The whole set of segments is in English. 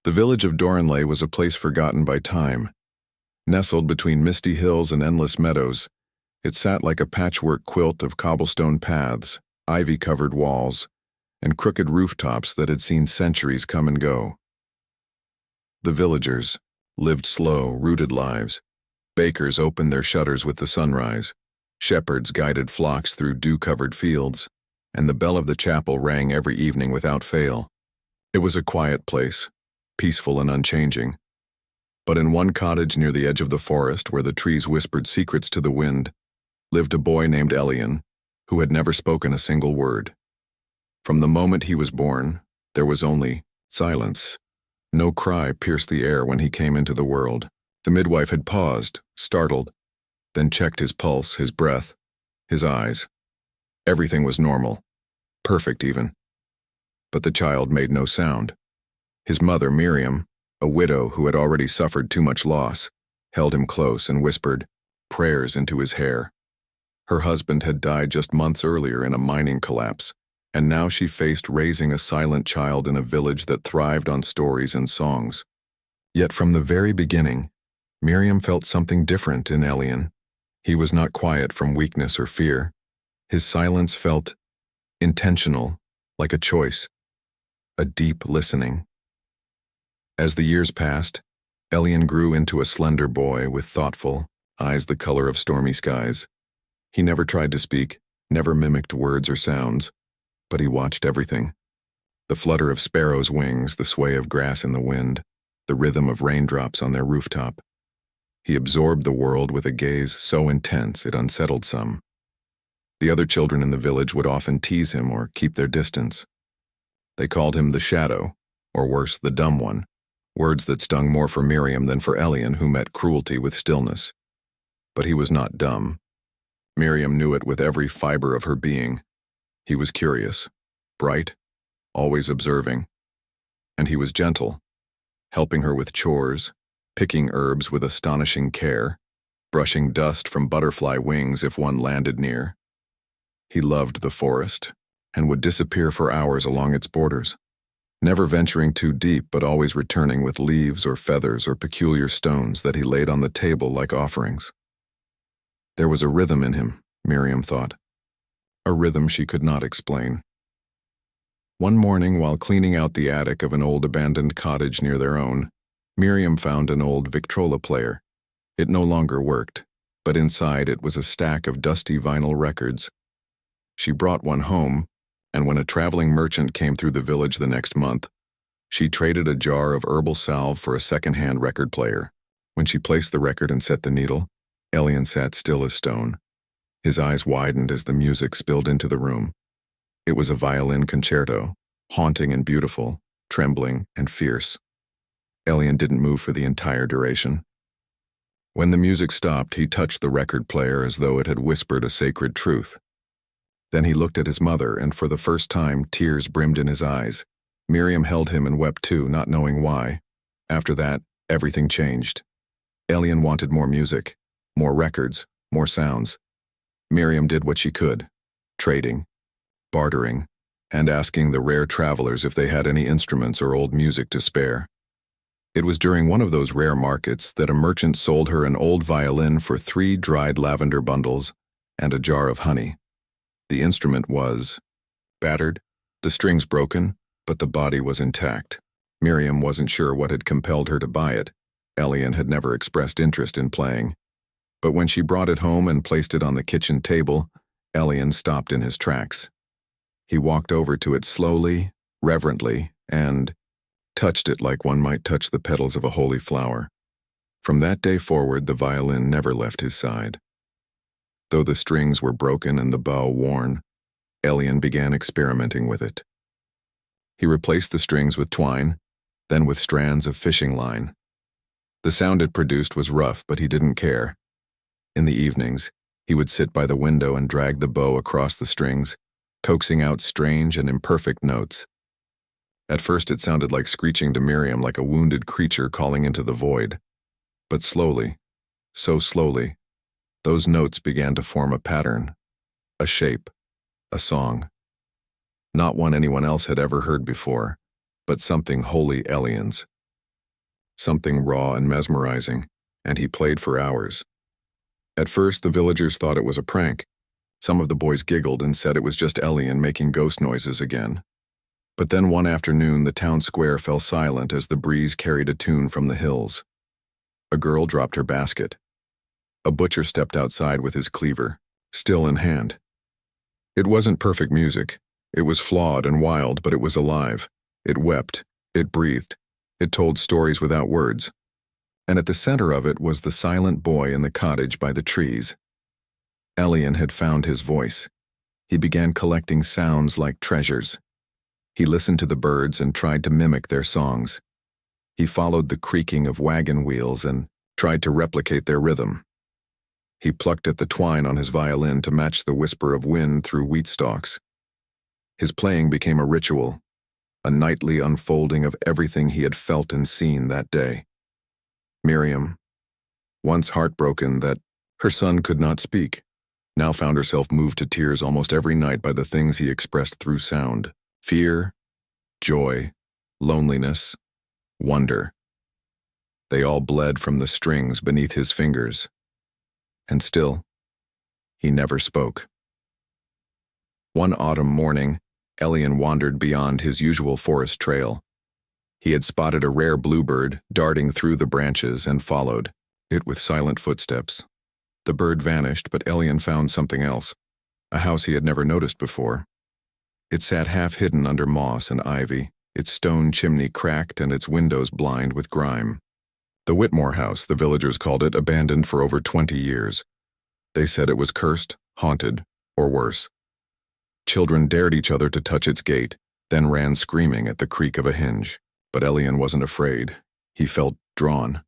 The village of Doranlay was a place forgotten by time. Nestled between misty hills and endless meadows, it sat like a patchwork quilt of cobblestone paths, ivy-covered walls, and crooked rooftops that had seen centuries come and go. The villagers lived slow, rooted lives. Bakers opened their shutters with the sunrise. Shepherds guided flocks through dew-covered fields, and the bell of the chapel rang every evening without fail. It was a quiet place, peaceful and unchanging. But in one cottage near the edge of the forest, where the trees whispered secrets to the wind, lived a boy named Elian, who had never spoken a single word. From the moment he was born, there was only silence. No cry pierced the air when he came into the world. The midwife had paused, startled, then checked his pulse, his breath, his eyes. Everything was normal, perfect even. But the child made no sound. His mother, Miriam, a widow who had already suffered too much loss, held him close and whispered prayers into his hair. Her husband had died just months earlier in a mining collapse, and now she faced raising a silent child in a village that thrived on stories and songs. Yet from the very beginning, Miriam felt something different in Elian. He was not quiet from weakness or fear. His silence felt intentional, like a choice, a deep listening. As the years passed, Elian grew into a slender boy with thoughtful eyes the color of stormy skies. He never tried to speak, never mimicked words or sounds, but he watched everything. The flutter of sparrows' wings, the sway of grass in the wind, the rhythm of raindrops on their rooftop. He absorbed the world with a gaze so intense it unsettled some. The other children in the village would often tease him or keep their distance. They called him the shadow, or worse, the dumb one, words that stung more for Miriam than for Elian, who met cruelty with stillness. But he was not dumb. Miriam knew it with every fiber of her being. He was curious, bright, always observing. And he was gentle, helping her with chores, picking herbs with astonishing care, brushing dust from butterfly wings if one landed near. He loved the forest and would disappear for hours along its borders, never venturing too deep but always returning with leaves or feathers or peculiar stones that he laid on the table like offerings. There was a rhythm in him, Miriam thought, a rhythm she could not explain. One morning, while cleaning out the attic of an old abandoned cottage near their own, Miriam found an old Victrola player. It no longer worked, but inside it was a stack of dusty vinyl records. She brought one home, and when a traveling merchant came through the village the next month, she traded a jar of herbal salve for a second-hand record player. When she placed the record and set the needle, Elian sat still as stone. His eyes widened as the music spilled into the room. It was a violin concerto, haunting and beautiful, trembling and fierce. Elian didn't move for the entire duration. When the music stopped, he touched the record player as though it had whispered a sacred truth. Then he looked at his mother, and for the first time, tears brimmed in his eyes. Miriam held him and wept too, not knowing why. After that, everything changed. Elian wanted more music, more records, more sounds. Miriam did what she could, trading, bartering, and asking the rare travelers if they had any instruments or old music to spare. It was during one of those rare markets that a merchant sold her an old violin for 3 dried lavender bundles and a jar of honey. The instrument was battered, the strings broken, but the body was intact. Miriam wasn't sure what had compelled her to buy it. Elian had never expressed interest in playing. But when she brought it home and placed it on the kitchen table, Elian stopped in his tracks. He walked over to it slowly, reverently, and touched it like one might touch the petals of a holy flower. From that day forward, the violin never left his side. Though the strings were broken and the bow worn, Elian began experimenting with it. He replaced the strings with twine, then with strands of fishing line. The sound it produced was rough, but he didn't care. In the evenings, he would sit by the window and drag the bow across the strings, coaxing out strange and imperfect notes. At first it sounded like screeching to Miriam, like a wounded creature calling into the void. But slowly, so slowly, those notes began to form a pattern, a shape, a song. Not one anyone else had ever heard before, but something wholly Elian's. something raw and mesmerizing, and he played for hours. At first, the villagers thought it was a prank. Some of the boys giggled and said it was just Elian making ghost noises again. But then one afternoon, the town square fell silent as the breeze carried a tune from the hills. A girl dropped her basket. A butcher stepped outside with his cleaver, still in hand. It wasn't perfect music. It was flawed and wild, but it was alive. It wept. It breathed. It told stories without words. And at the center of it was the silent boy in the cottage by the trees. Elian had found his voice. He began collecting sounds like treasures. He listened to the birds and tried to mimic their songs. He followed the creaking of wagon wheels and tried to replicate their rhythm. He plucked at the twine on his violin to match the whisper of wind through wheat stalks. His playing became a ritual, a nightly unfolding of everything he had felt and seen that day. Miriam, once heartbroken that her son could not speak, now found herself moved to tears almost every night by the things he expressed through sound: fear, joy, loneliness, wonder. They all bled from the strings beneath his fingers. And still, he never spoke. One autumn morning, Elian wandered beyond his usual forest trail. He had spotted a rare bluebird darting through the branches and followed it with silent footsteps. The bird vanished, but Elian found something else, a house he had never noticed before. It sat half hidden under moss and ivy, its stone chimney cracked and its windows blind with grime. The Whitmore house, the villagers called it, abandoned for over 20 years. They said it was cursed, haunted, or worse. Children dared each other to touch its gate, then ran screaming at the creak of a hinge. But Elian wasn't afraid. He felt drawn.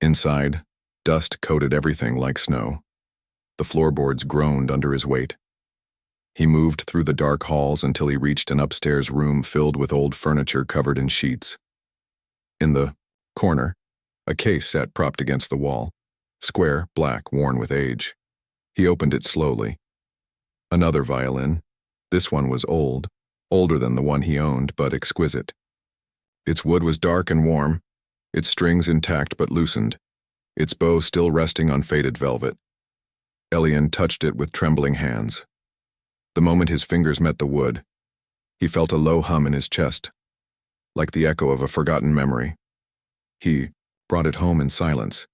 Inside, dust coated everything like snow. The floorboards groaned under his weight. He moved through the dark halls until he reached an upstairs room filled with old furniture covered in sheets. In the corner, a case sat propped against the wall, square, black, worn with age. He opened it slowly. Another violin. This one was old, older than the one he owned, but exquisite. Its wood was dark and warm, its strings intact but loosened, its bow still resting on faded velvet. Elian touched it with trembling hands. The moment his fingers met the wood, he felt a low hum in his chest, like the echo of a forgotten memory. He brought it home in silence.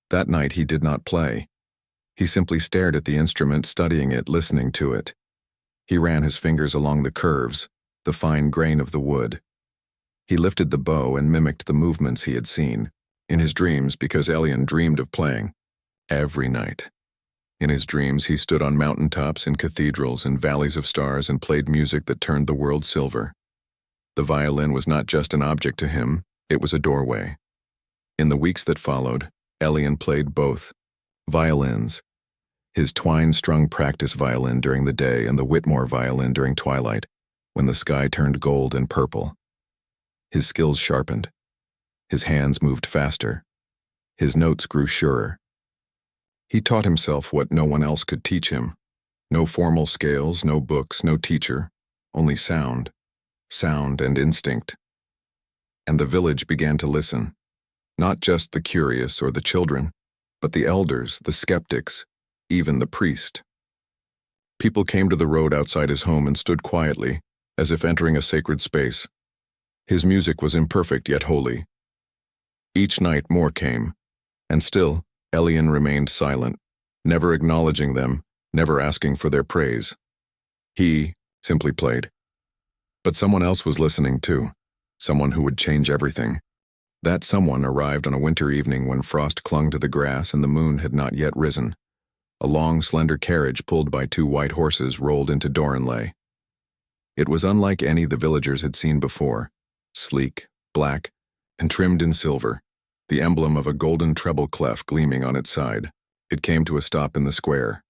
That night he did not play. He simply stared at the instrument, studying it, listening to it. He ran his fingers along the curves, the fine grain of the wood. He lifted the bow and mimicked the movements he had seen, in his dreams, because Elian dreamed of playing, every night. In his dreams he stood on mountaintops, in cathedrals, in valleys of stars, and played music that turned the world silver. The violin was not just an object to him, it was a doorway. In the weeks that followed, Elian played both violins, his twine-strung practice violin during the day and the Whitmore violin during twilight, when the sky turned gold and purple. His skills sharpened. His hands moved faster. His notes grew surer. He taught himself what no one else could teach him. No formal scales, no books, no teacher, only sound and instinct. And the village began to listen. Not just the curious or the children, but the elders, the skeptics, even the priest. People came to the road outside his home and stood quietly, as if entering a sacred space. His music was imperfect yet holy. Each night more came, and still Elian remained silent, never acknowledging them, never asking for their praise. He simply played. But someone else was listening too, someone who would change everything. That someone arrived on a winter evening when frost clung to the grass and the moon had not yet risen. A long, slender carriage pulled by 2 white horses rolled into Dorinlay. It was unlike any the villagers had seen before, sleek, black, and trimmed in silver, the emblem of a golden treble clef gleaming on its side. It came to a stop in the square.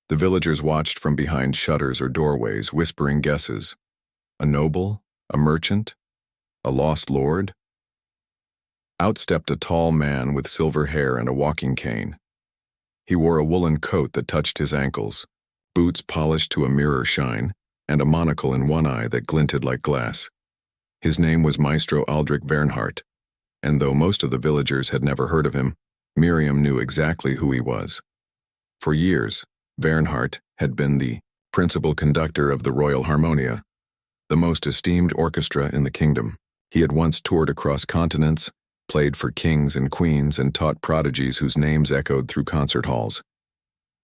The villagers watched from behind shutters or doorways, whispering guesses. A noble? A merchant? A lost lord? Out stepped a tall man with silver hair and a walking cane. He wore a woolen coat that touched his ankles, boots polished to a mirror shine, and a monocle in one eye that glinted like glass. His name was Maestro Aldrich Bernhardt, and though most of the villagers had never heard of him, Miriam knew exactly who he was. For years, Bernhardt had been the principal conductor of the Royal Harmonia, the most esteemed orchestra in the kingdom. He had once toured across continents, played for kings and queens, and taught prodigies whose names echoed through concert halls.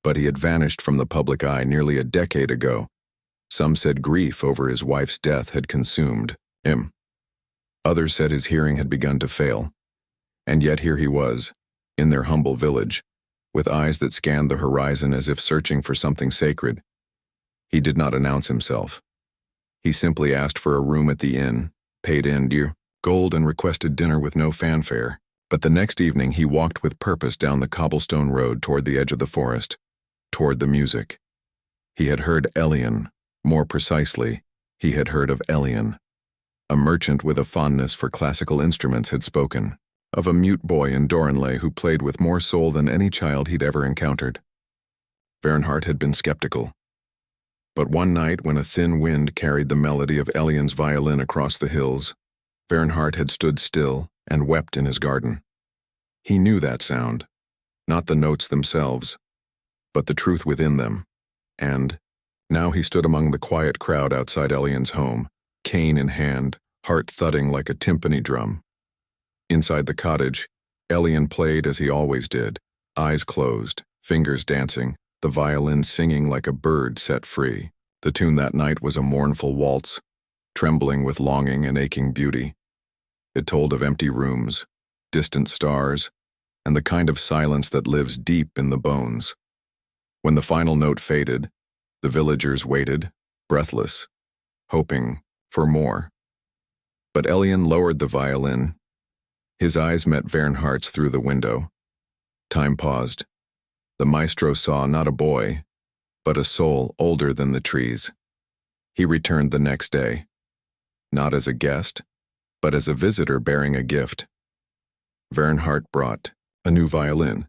But he had vanished from the public eye nearly a decade ago. Some said grief over his wife's death had consumed him. Others said his hearing had begun to fail. And yet here he was, in their humble village, with eyes that scanned the horizon as if searching for something sacred. He did not announce himself. He simply asked for a room at the inn, paid in dear gold, and requested dinner with no fanfare. But the next evening he walked with purpose down the cobblestone road toward the edge of the forest, toward the music. He had heard Elian. More precisely, he had heard of Elian. A merchant with a fondness for classical instruments had spoken of a mute boy in Dorenley who played with more soul than any child he'd ever encountered. Bernhardt had been skeptical. But one night when a thin wind carried the melody of Elian's violin across the hills, Bernhardt had stood still and wept in his garden. He knew that sound, not the notes themselves, but the truth within them, and now he stood among the quiet crowd outside Elian's home, cane in hand, heart thudding like a timpani drum. Inside the cottage, Elian played as he always did, eyes closed, fingers dancing, the violin singing like a bird set free. The tune that night was a mournful waltz, trembling with longing and aching beauty. It told of empty rooms, distant stars, and the kind of silence that lives deep in the bones. When the final note faded, the villagers waited, breathless, hoping for more. But Elian lowered the violin. His eyes met Bernhardt's through the window. Time paused. The maestro saw not a boy, but a soul older than the trees. He returned the next day, not as a guest, but as a visitor bearing a gift. Bernhardt brought a new violin.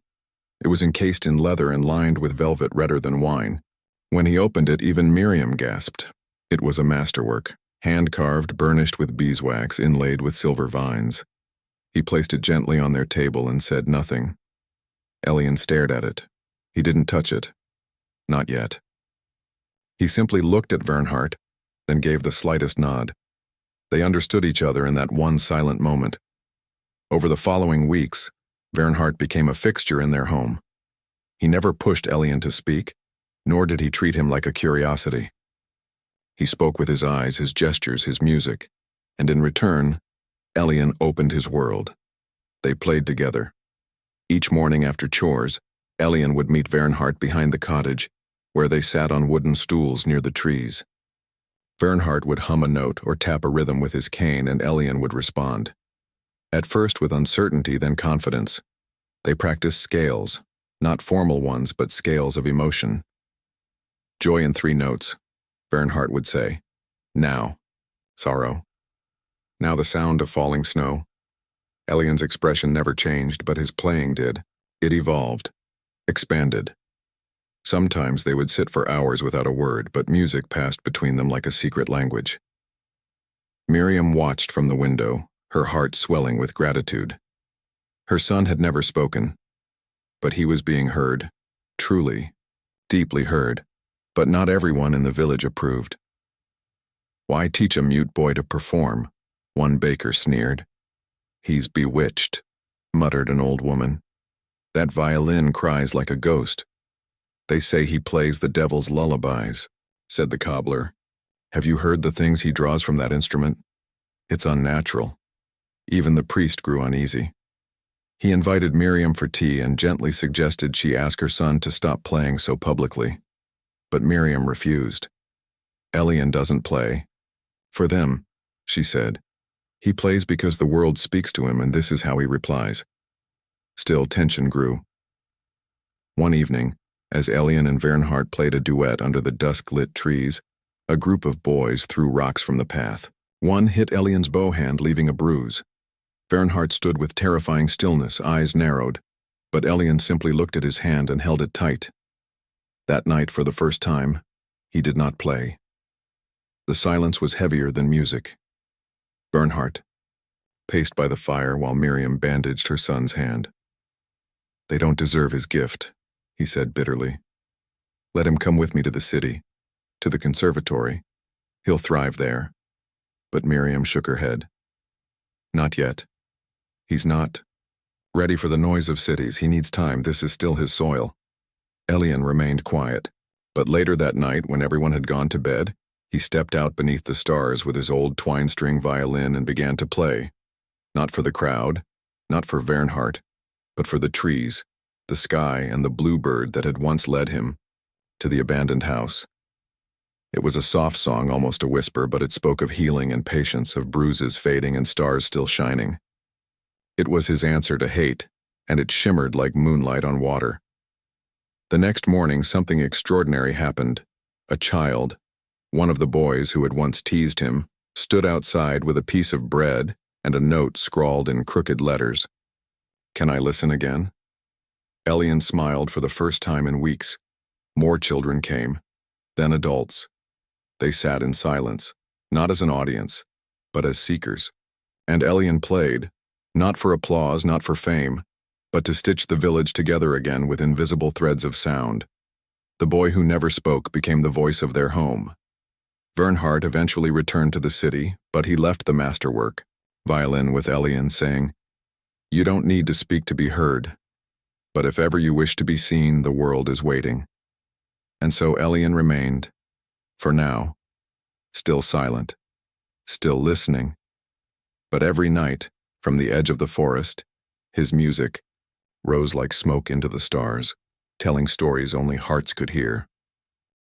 It was encased in leather and lined with velvet redder than wine. When he opened it, even Miriam gasped. It was a masterwork, hand-carved, burnished with beeswax, inlaid with silver vines. He placed it gently on their table and said nothing. Elian stared at it. He didn't touch it. Not yet. He simply looked at Bernhardt, then gave the slightest nod. They understood each other in that one silent moment. Over the following weeks, Bernhardt became a fixture in their home. He never pushed Elian to speak, nor did he treat him like a curiosity. He spoke with his eyes, his gestures, his music, and in return, Elian opened his world. They played together. Each morning after chores, Elian would meet Bernhardt behind the cottage, where they sat on wooden stools near the trees. Bernhardt would hum a note or tap a rhythm with his cane, and Elian would respond. At first with uncertainty, then confidence. They practiced scales, not formal ones, but scales of emotion. Joy in 3 notes, Bernhardt would say. Now, sorrow. Now the sound of falling snow. Elian's expression never changed, but his playing did. It evolved, expanded. Sometimes they would sit for hours without a word, but music passed between them like a secret language. Miriam watched from the window, her heart swelling with gratitude. Her son had never spoken, but he was being heard, truly, deeply heard, but not everyone in the village approved. Why teach a mute boy to perform? One baker sneered. He's bewitched, muttered an old woman. That violin cries like a ghost. They say he plays the devil's lullabies, said the cobbler. Have you heard the things he draws from that instrument? It's unnatural. Even the priest grew uneasy. He invited Miriam for tea and gently suggested she ask her son to stop playing so publicly. But Miriam refused. Elian doesn't play. For them, she said. He plays because the world speaks to him, and this is how he replies. Still, tension grew. One evening, as Elian and Bernhardt played a duet under the dusk-lit trees, a group of boys threw rocks from the path. One hit Elian's bow hand, leaving a bruise. Bernhardt stood with terrifying stillness, eyes narrowed, but Elian simply looked at his hand and held it tight. That night, for the first time, he did not play. The silence was heavier than music. Bernhardt. paced by the fire while Miriam bandaged her son's hand. "They don't deserve his gift," he said bitterly. "Let him come with me to the city, to the conservatory. He'll thrive there." But Miriam shook her head. "Not yet. He's not ready for the noise of cities. He needs time. This is still his soil." Elian remained quiet, but later that night, when everyone had gone to bed, he stepped out beneath the stars with his old twine-string violin and began to play. Not for the crowd, not for Vernhardt, but for the trees, the sky, and the bluebird that had once led him to the abandoned house. It was a soft song, almost a whisper, but it spoke of healing and patience, of bruises fading and stars still shining. It was his answer to hate, and it shimmered like moonlight on water. The next morning, something extraordinary happened. A child, one of the boys who had once teased him, stood outside with a piece of bread and a note scrawled in crooked letters. "Can I listen again?" Elian smiled for the first time in weeks. More children came, then adults. They sat in silence, not as an audience, but as seekers. And Elian played, not for applause, not for fame, but to stitch the village together again with invisible threads of sound. The boy who never spoke became the voice of their home. Vernhardt eventually returned to the city, but he left the masterwork, violin with Elian, saying, "You don't need to speak to be heard, but if ever you wish to be seen, the world is waiting." And so Elian remained, for now, still silent, still listening. But every night, from the edge of the forest, his music rose like smoke into the stars, telling stories only hearts could hear.